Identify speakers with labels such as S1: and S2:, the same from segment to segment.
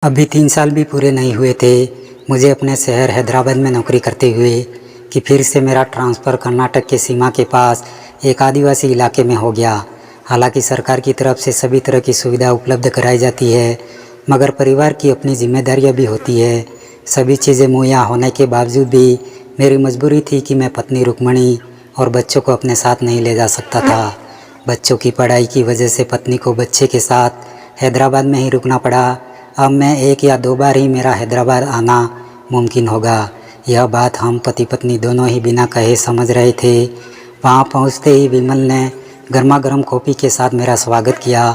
S1: अभी 3 साल भी पूरे नहीं हुए थे मुझे अपने शहर हैदराबाद में नौकरी करते हुए कि फिर से मेरा ट्रांसफ़र कर्नाटक के सीमा के पास एक आदिवासी इलाके में हो गया। हालांकि सरकार की तरफ से सभी तरह की सुविधा उपलब्ध कराई जाती है, मगर परिवार की अपनी जिम्मेदारियां भी होती है। सभी चीज़ें मुहैया होने के बावजूद भी मेरी मजबूरी थी कि मैं पत्नी रुक्मणी और बच्चों को अपने साथ नहीं ले जा सकता था। बच्चों की पढ़ाई की वजह से पत्नी को बच्चे के साथ हैदराबाद में ही रुकना पड़ा। अब मैं 1 या 2 बार ही मेरा हैदराबाद आना मुमकिन होगा। यह बात हम पति पत्नी दोनों ही बिना कहे समझ रहे थे। वहाँ पहुँचते ही विमल ने गर्मा गर्म कॉफ़ी के साथ मेरा स्वागत किया।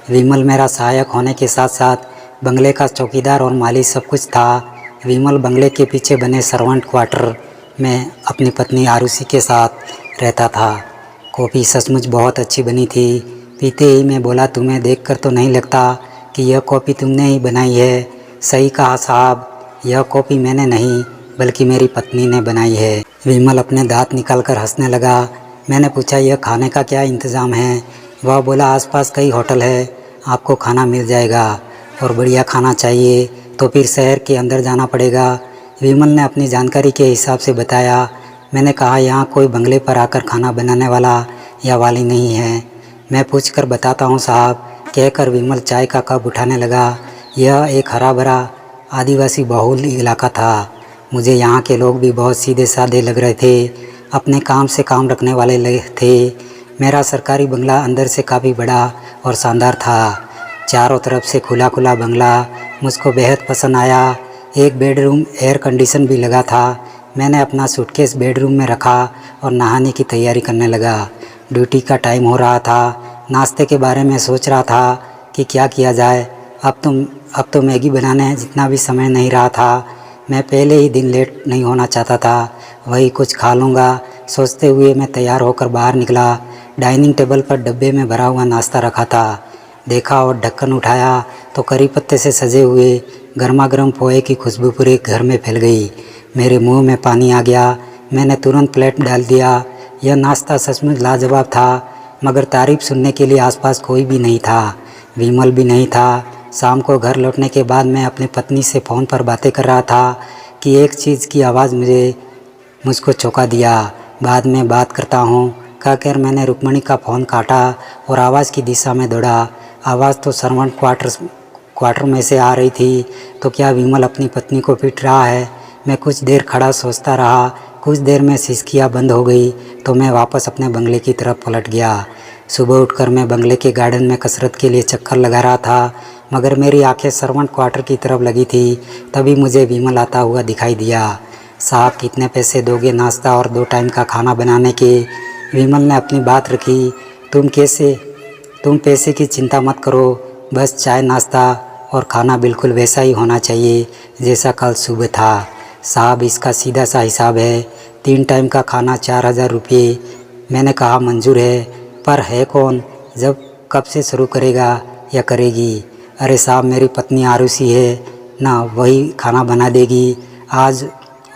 S1: विमल मेरा सहायक होने के साथ साथ बंगले का चौकीदार और माली सब कुछ था। विमल बंगले के पीछे बने सर्वेंट क्वार्टर में अपनी पत्नी आरुषि के साथ रहता था। कॉफ़ी सचमुच बहुत अच्छी बनी थी। पीते ही मैं बोला, तुम्हें देखकर तो नहीं लगता कि यह कॉफ़ी तुमने ही बनाई है। सही कहा साहब, यह कॉफ़ी मैंने नहीं बल्कि मेरी पत्नी ने बनाई है। विमल अपने दांत निकालकर हंसने लगा। मैंने पूछा, यह खाने का क्या इंतज़ाम है? वह बोला, आसपास कई होटल है, आपको खाना मिल जाएगा। और बढ़िया खाना चाहिए तो फिर शहर के अंदर जाना पड़ेगा। विमल ने अपनी जानकारी के हिसाब से बताया। मैंने कहा, यहाँ कोई बंगले पर आकर खाना बनाने वाला या वाली नहीं है। मैं पूछ कर बताता हूँ साहब, कहकर विमल चाय का कप उठाने लगा। यह एक हरा भरा आदिवासी बहुल इलाका था। मुझे यहाँ के लोग भी बहुत सीधे साधे लग रहे थे, अपने काम से काम रखने वाले थे। मेरा सरकारी बंगला अंदर से काफ़ी बड़ा और शानदार था। चारों तरफ से खुला खुला बंगला मुझको बेहद पसंद आया। एक बेडरूम एयर कंडीशन भी लगा था। मैंने अपना सूटकेस बेडरूम में रखा और नहाने की तैयारी करने लगा। ड्यूटी का टाइम हो रहा था। नाश्ते के बारे में सोच रहा था कि क्या किया जाए। अब तो मैगी बनाने जितना भी समय नहीं रहा था। मैं पहले ही दिन लेट नहीं होना चाहता था। वही कुछ खा लूँगा सोचते हुए मैं तैयार होकर बाहर निकला। डाइनिंग टेबल पर डब्बे में भरा हुआ नाश्ता रखा था। देखा और ढक्कन उठाया तो करी पत्ते से सजे हुए गर्मा गर्म पोहे की खुशबू पूरे घर में फैल गई। मेरे मुंह में पानी आ गया। मैंने तुरंत प्लेट डाल दिया। यह नाश्ता सचमुच लाजवाब था, मगर तारीफ सुनने के लिए आसपास कोई भी नहीं था। विमल भी नहीं था। शाम को घर लौटने के बाद मैं अपनी पत्नी से फ़ोन पर बातें कर रहा था कि एक चीज़ की आवाज़ मुझको चौंका दिया। बाद में बात करता हूँ कहकर मैंने रुक्मणी का फ़ोन काटा और आवाज़ की दिशा में दौड़ा। आवाज़ तो सर्वेंट क्वार्टर में से आ रही थी। तो क्या विमल अपनी पत्नी को पीट रहा है? मैं कुछ देर खड़ा सोचता रहा। कुछ देर में सिसकियाँ बंद हो गई तो मैं वापस अपने बंगले की तरफ पलट गया। सुबह उठकर मैं बंगले के गार्डन में कसरत के लिए चक्कर लगा रहा था, मगर मेरी आंखें सर्वेंट क्वार्टर की तरफ लगी थी। तभी मुझे विमल आता हुआ दिखाई दिया। साहब, कितने पैसे दोगे नाश्ता और 2 टाइम का खाना बनाने के? विमल ने अपनी बात रखी। तुम पैसे की चिंता मत करो, बस चाय नाश्ता और खाना बिल्कुल वैसा ही होना चाहिए जैसा कल सुबह था। साहब, इसका सीधा सा हिसाब है, 3 टाइम का खाना 4000 रुपये। मैंने कहा, मंजूर है, पर है कौन? कब से शुरू करेगा या करेगी? अरे साहब, मेरी पत्नी आरुषि है ना, वही खाना बना देगी आज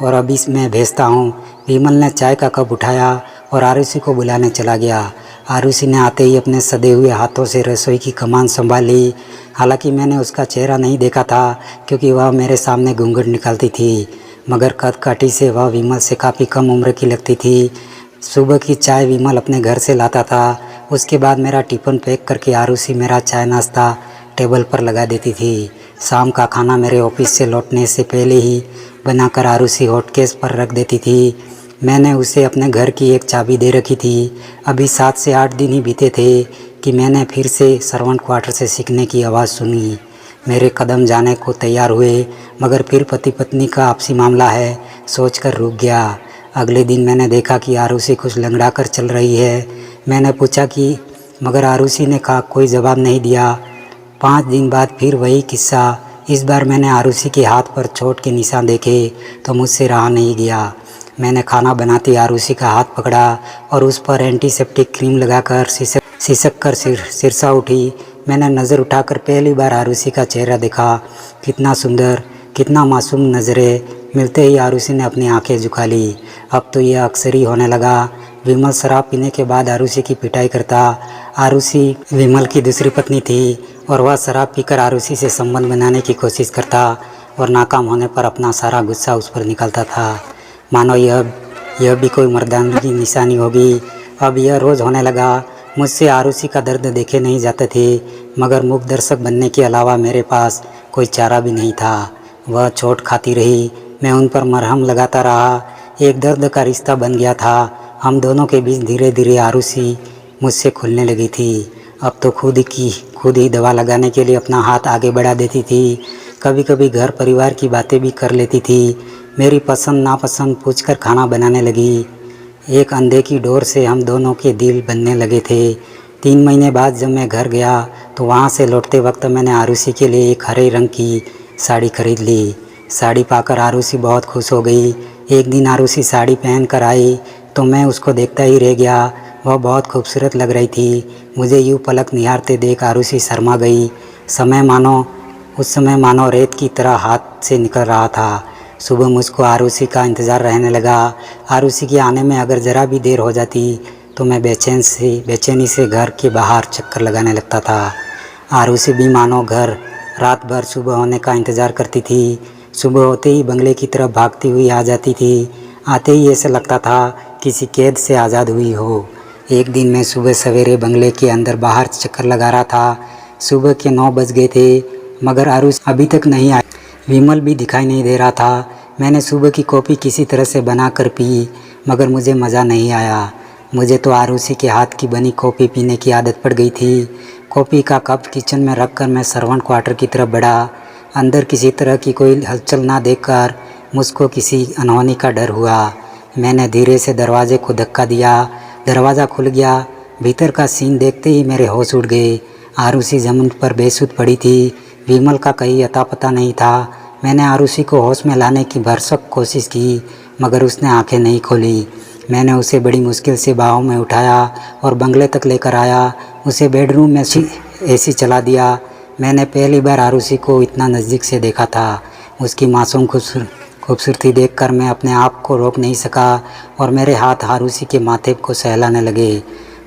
S1: और अभी मैं भेजता हूँ। विमल ने चाय का कप उठाया और आरुषि को बुलाने चला गया। आरुषि ने आते ही अपने सधे हुए हाथों से रसोई की कमान संभाली। हालांकि मैंने उसका चेहरा नहीं देखा था क्योंकि वह मेरे सामने घूंघट निकालती थी, मगर कद-काठी से वह विमल से काफ़ी कम उम्र की लगती थी। सुबह की चाय विमल अपने घर से लाता था। उसके बाद मेरा टिफ़िन पैक करके आरुषि मेरा चाय नाश्ता टेबल पर लगा देती थी। शाम का खाना मेरे ऑफिस से लौटने से पहले ही बनाकर आरुषि हॉटकेस पर रख देती थी। मैंने उसे अपने घर की एक चाबी दे रखी थी। अभी 7 से 8 दिन ही बीते थे कि मैंने फिर से सर्वेंट क्वार्टर से सीखने की आवाज़ सुनी। मेरे कदम जाने को तैयार हुए, मगर फिर पति पत्नी का आपसी मामला है सोचकर रुक गया। अगले दिन मैंने देखा कि आरुषि कुछ लंगड़ा कर चल रही है। मैंने पूछा कि, मगर आरुषि ने कोई जवाब नहीं दिया। 5 दिन बाद फिर वही किस्सा। इस बार मैंने आरुषि के हाथ पर चोट के निशान देखे तो मुझसे रहा नहीं गया। मैंने खाना बनाते आरुषि का हाथ पकड़ा और उस पर एंटीसेप्टिक क्रीम लगाकर सिसक कर सिरसा उठी। मैंने नज़र उठाकर पहली बार आरुषि का चेहरा देखा। कितना सुंदर, कितना मासूम नज़रें। मिलते ही आरुषि ने अपनी आंखें झुका ली। अब तो यह अक्सर ही होने लगा। विमल शराब पीने के बाद आरुषि की पिटाई करता। आरुषि विमल की दूसरी पत्नी थी और वह शराब पीकर आरुषि से संबंध बनाने की कोशिश करता और नाकाम होने पर अपना सारा गुस्सा उस पर निकलता था। मानो यह भी कोई मर्दानगी की निशानी होगी। अब यह रोज़ होने लगा। मुझसे आरुषि का दर्द देखे नहीं जाते थे, मगर मूक दर्शक बनने के अलावा मेरे पास कोई चारा भी नहीं था। वह चोट खाती रही, मैं उन पर मरहम लगाता रहा। एक दर्द का रिश्ता बन गया था हम दोनों के बीच। धीरे धीरे आरुषि मुझसे खुलने लगी थी। अब तो खुद ही दवा लगाने के लिए अपना हाथ आगे बढ़ा देती थी। कभी कभी घर परिवार की बातें भी कर लेती थी। मेरी पसंद नापसंद पूछकर खाना बनाने लगी। एक अंधे की डोर से हम दोनों के दिल बनने लगे थे। 3 महीने बाद जब मैं घर गया तो वहाँ से लौटते वक्त मैंने आरुषि के लिए एक हरे रंग की साड़ी खरीद ली। साड़ी पाकर आरुषि बहुत खुश हो गई। एक दिन आरुषि साड़ी पहन कर आई तो मैं उसको देखता ही रह गया। वह बहुत खूबसूरत लग रही थी। मुझे यूँ पलक निहारते देख आरुषि शर्मा गई। उस समय मानो रेत की तरह हाथ से निकल रहा था। सुबह मुझको आरुषि का इंतज़ार रहने लगा। आरुषि के आने में अगर ज़रा भी देर हो जाती तो मैं बेचैनी से घर के बाहर चक्कर लगाने लगता था। आरुषि भी मानो घर रात भर सुबह होने का इंतज़ार करती थी। सुबह होते ही बंगले की तरफ भागती हुई आ जाती थी। आते ही ऐसा लगता था किसी कैद से आज़ाद हुई हो। एक दिन मैं सुबह सवेरे बंगले के अंदर बाहर चक्कर लगा रहा था। सुबह के 9 बज गए थे, मगर आरुषि अभी तक नहीं आई। विमल भी दिखाई नहीं दे रहा था। मैंने सुबह की कॉफ़ी किसी तरह से बना कर पी, मगर मुझे मज़ा नहीं आया। मुझे तो आरुषि के हाथ की बनी कॉफ़ी पीने की आदत पड़ गई थी। कॉफ़ी का कप किचन में रखकर मैं सर्वेंट क्वार्टर की तरफ बढ़ा। अंदर किसी तरह की कोई हलचल ना देखकर मुझको किसी अनहोनी का डर हुआ। मैंने धीरे से दरवाजे को धक्का दिया। दरवाज़ा खुल गया। भीतर का सीन देखते ही मेरे होश उड़ गए। आरुषि ज़मीन पर बेसुध पड़ी थी। विमल का कहीं अता पता नहीं था। मैंने आरुषि को होश में लाने की भरसक कोशिश की, मगर उसने आंखें नहीं खोली। मैंने उसे बड़ी मुश्किल से बाहों में उठाया और बंगले तक लेकर आया। उसे बेडरूम में एसी चला दिया। मैंने पहली बार आरुषि को इतना नज़दीक से देखा था। उसकी मासूम खूबसूरती देखकर मैं अपने आप को रोक नहीं सका और मेरे हाथ आरुषि के माथे को सहलाने लगे।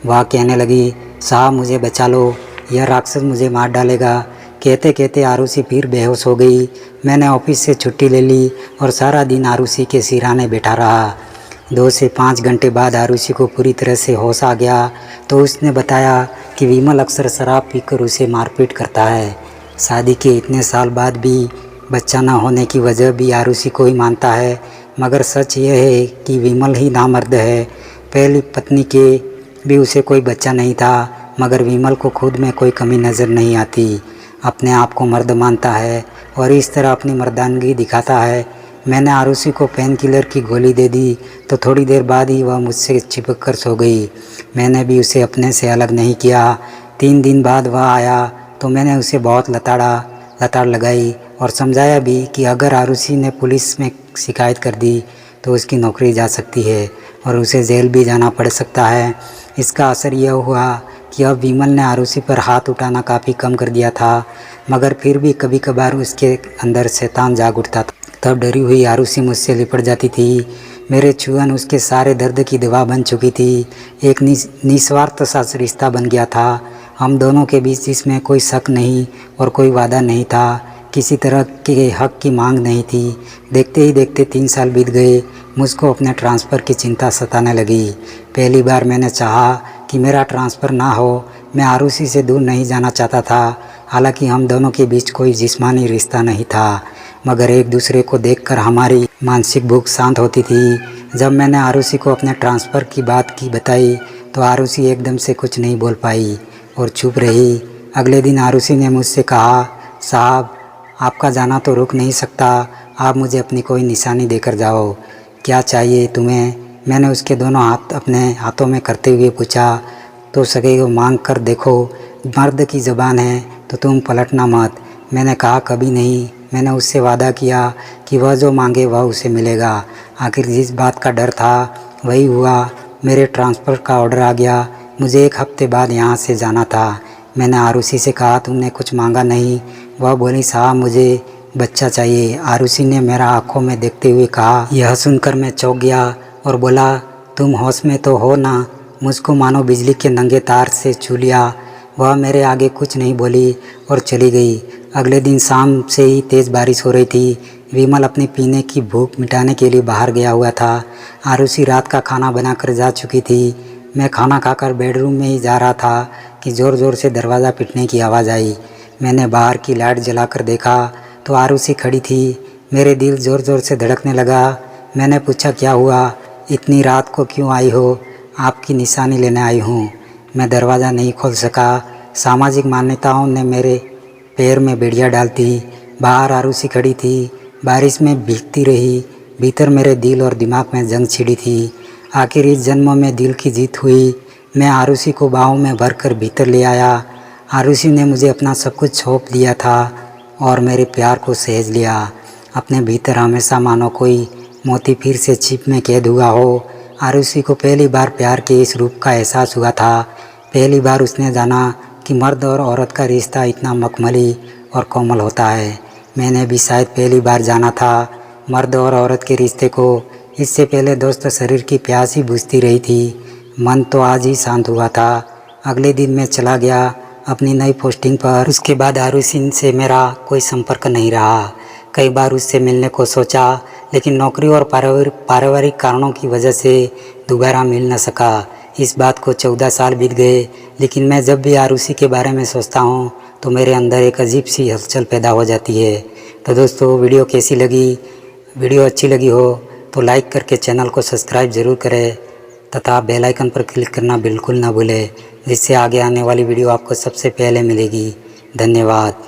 S1: वह कहने लगी, साहब मुझे बचा लो, यह राक्षस मुझे मार डालेगा। कहते कहते आरुषि फिर बेहोश हो गई। मैंने ऑफिस से छुट्टी ले ली और सारा दिन आरुषि के सिरहाने बैठा रहा। 2 से 5 घंटे बाद आरुषि को पूरी तरह से होश आ गया तो उसने बताया कि विमल अक्सर शराब पीकर उसे मारपीट करता है। शादी के इतने साल बाद भी बच्चा न होने की वजह भी आरुषि को ही मानता है, मगर सच यह है कि विमल ही नामर्द है। पहली पत्नी के भी उसे कोई बच्चा नहीं था, मगर विमल को खुद में कोई कमी नज़र नहीं आती। अपने आप को मर्द मानता है और इस तरह अपनी मर्दानगी दिखाता है। मैंने आरुषि को पेन किलर की गोली दे दी तो थोड़ी देर बाद ही वह मुझसे चिपक कर सो गई। मैंने भी उसे अपने से अलग नहीं किया। 3 दिन बाद वह आया तो मैंने उसे बहुत लताड़ लगाई और समझाया भी कि अगर आरुषि ने पुलिस में शिकायत कर दी तो उसकी नौकरी जा सकती है और उसे जेल भी जाना पड़ सकता है। इसका असर यह हुआ कि अब विमल ने आरुषि पर हाथ उठाना काफ़ी कम कर दिया था, मगर फिर भी कभी कभार उसके अंदर शैतान जाग उठता था। तब डरी हुई आरुषि मुझसे लिपट जाती थी। मेरे छुअन उसके सारे दर्द की दवा बन चुकी थी। एक निस्वार्थ सा रिश्ता बन गया था हम दोनों के बीच, जिसमें कोई शक नहीं और कोई वादा नहीं था। किसी तरह के हक की मांग नहीं थी। देखते ही देखते 3 साल बीत गए। मुझको अपने ट्रांसफ़र की चिंता सताने लगी। पहली बार मैंने चाहा कि मेरा ट्रांसफ़र ना हो। मैं आरुषि से दूर नहीं जाना चाहता था। हालांकि हम दोनों के बीच कोई जिस्मानी रिश्ता नहीं था, मगर एक दूसरे को देखकर हमारी मानसिक भूख शांत होती थी। जब मैंने आरुषि को अपने ट्रांसफ़र की बात बताई तो आरुषि एकदम से कुछ नहीं बोल पाई और चुप रही। अगले दिन आरुषि ने मुझसे कहा, साहब आपका जाना तो रुक नहीं सकता, आप मुझे अपनी कोई निशानी देकर जाओ। क्या चाहिए तुम्हें? मैंने उसके दोनों हाथ अपने हाथों में करते हुए पूछा। तो सगे को मांग कर देखो, मर्द की ज़बान है तो तुम पलटना मत। मैंने कहा, कभी नहीं। मैंने उससे वादा किया कि वह जो मांगे वह उसे मिलेगा। आखिर जिस बात का डर था वही हुआ। मेरे ट्रांसफ़र का ऑर्डर आ गया। मुझे 1 हफ्ते बाद यहाँ से जाना था। मैंने आरुषि से कहा, तुमने कुछ मांगा नहीं? वह बोली, साहब मुझे बच्चा चाहिए। आरुषि ने मेरा आंखों में देखते हुए कहा। यह सुनकर मैं चौंक गया और बोला, तुम होश में तो हो ना? मुझको मानो बिजली के नंगे तार से छू लिया। वह मेरे आगे कुछ नहीं बोली और चली गई। अगले दिन शाम से ही तेज़ बारिश हो रही थी। विमल अपने पीने की भूख मिटाने के लिए बाहर गया हुआ था। आरुषि रात का खाना बनाकर जा चुकी थी। मैं खाना खाकर बेडरूम में ही जा रहा था कि ज़ोर ज़ोर से दरवाज़ा पीटने की आवाज़ आई। मैंने बाहर की लाइट जलाकर देखा तो आरुषि खड़ी थी। मेरे दिल ज़ोर ज़ोर से धड़कने लगा। मैंने पूछा, क्या हुआ? इतनी रात को क्यों आई हो? आपकी निशानी लेने आई हूँ। मैं दरवाज़ा नहीं खोल सका। सामाजिक मान्यताओं ने मेरे पैर में बेड़ियाँ डाल दी। बाहर आरुषि खड़ी थी, बारिश में भीगती रही। भीतर मेरे दिल और दिमाग में जंग छिड़ी थी। आखिर इस जन्म में दिल की जीत हुई। मैं आरुषि को बाहों में भरकर भीतर ले आया। आरुषि ने मुझे अपना सब कुछ सौंप दिया था और मेरे प्यार को सहेज लिया अपने भीतर, हमेशा मानो कोई मोती फिर से छिप में कैद हुआ हो। आरुषि को पहली बार प्यार के इस रूप का एहसास हुआ था। पहली बार उसने जाना कि मर्द और औरत का रिश्ता इतना मखमली और कोमल होता है। मैंने भी शायद पहली बार जाना था मर्द और औरत के रिश्ते को। इससे पहले दोस्त शरीर की प्यास ही बुझती रही थी। मन तो आज ही शांत हुआ था। अगले दिन मैं चला गया अपनी नई पोस्टिंग पर। उसके बाद आरुषि से मेरा कोई संपर्क नहीं रहा। कई बार उससे मिलने को सोचा, लेकिन नौकरी और पारिवारिक कारणों की वजह से दोबारा मिल न सका। इस बात को 14 साल बीत गए, लेकिन मैं जब भी आरुषि के बारे में सोचता हूँ तो मेरे अंदर एक अजीब सी हलचल पैदा हो जाती है। तो दोस्तों, वीडियो कैसी लगी? वीडियो अच्छी लगी हो तो लाइक करके चैनल को सब्सक्राइब ज़रूर करें तथा बेल आइकन पर क्लिक करना बिल्कुल ना भूलें, जिससे आगे आने वाली वीडियो आपको सबसे पहले मिलेगी। धन्यवाद।